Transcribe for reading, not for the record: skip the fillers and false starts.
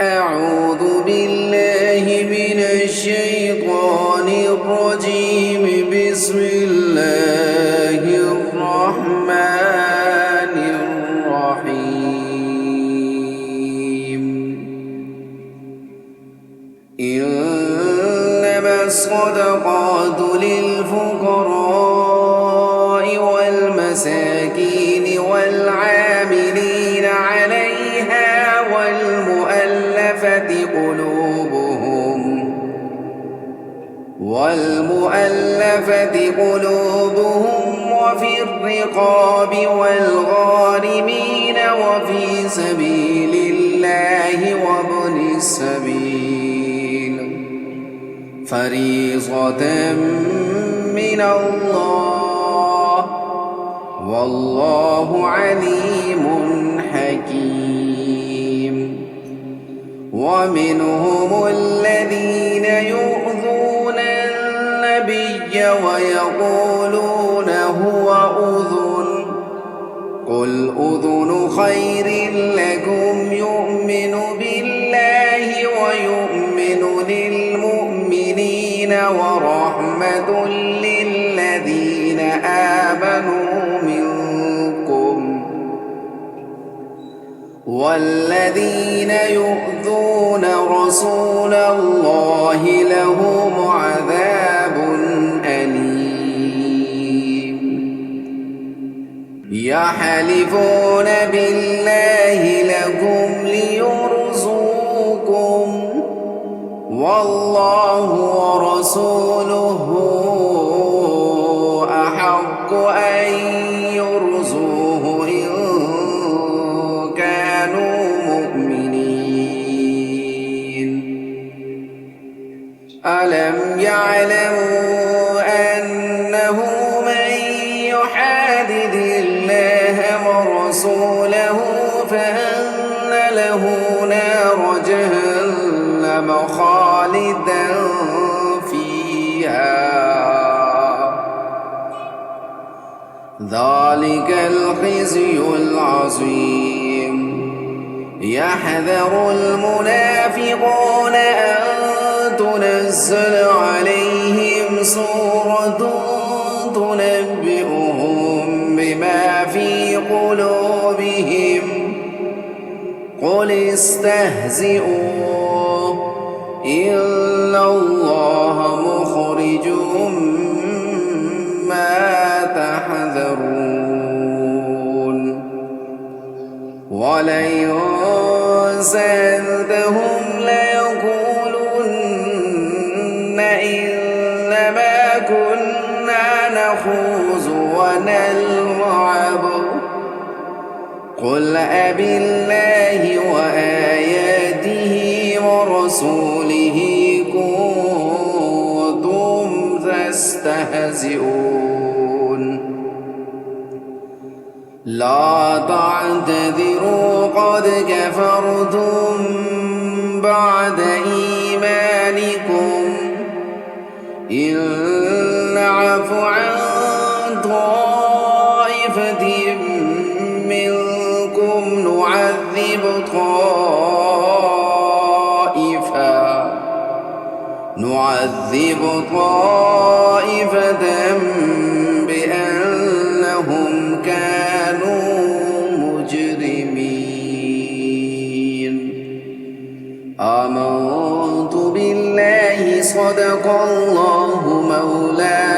أعوذ بالله من الشيطان الرجيم. بسم الله الرحمن الرحيم. إنما الصدقات للفقراء والمساكين والعاملين عليها والمؤلفة قلوبهم وفي الرقاب والغارمين وفي سبيل الله وابن السبيل فريضة من الله والله عليم حكيم. ومنهم الذين يؤذون النبي ويقولون هو أذن قل أذن خير لكم يؤمن بالله ويؤمن للمؤمنين ورحمة للذين آمنوا منكم والذين يؤذون رسول الله لهم عذاب أليم. يحلفون بالله لكم ليرضوكم والله ورسوله أحق أن يرضوه إن كانوا مؤمنين. ألم يعلموا أنه من يحادد الله ورسوله فأن له نار جهنم خالدا فيها ذلك الخزي العظيم. يحذر المنافقون أن تنزل عليهم سورة تنبئهم بما في قلوبهم قل استهزئوا إن الله مخرج ما تحذرون. ولئن سألتهم ليقولن إنما كنا نخوض ونلعب قل أبالله وآياته ورسوله كنتم تستهزئون. لا تعتذروا قد كفرتم بعد إيمانكم إن نعف عن طائفة منكم نعذب طائفة بأنهم كانوا مجرمين. آمنت بالله صدق الله مولانا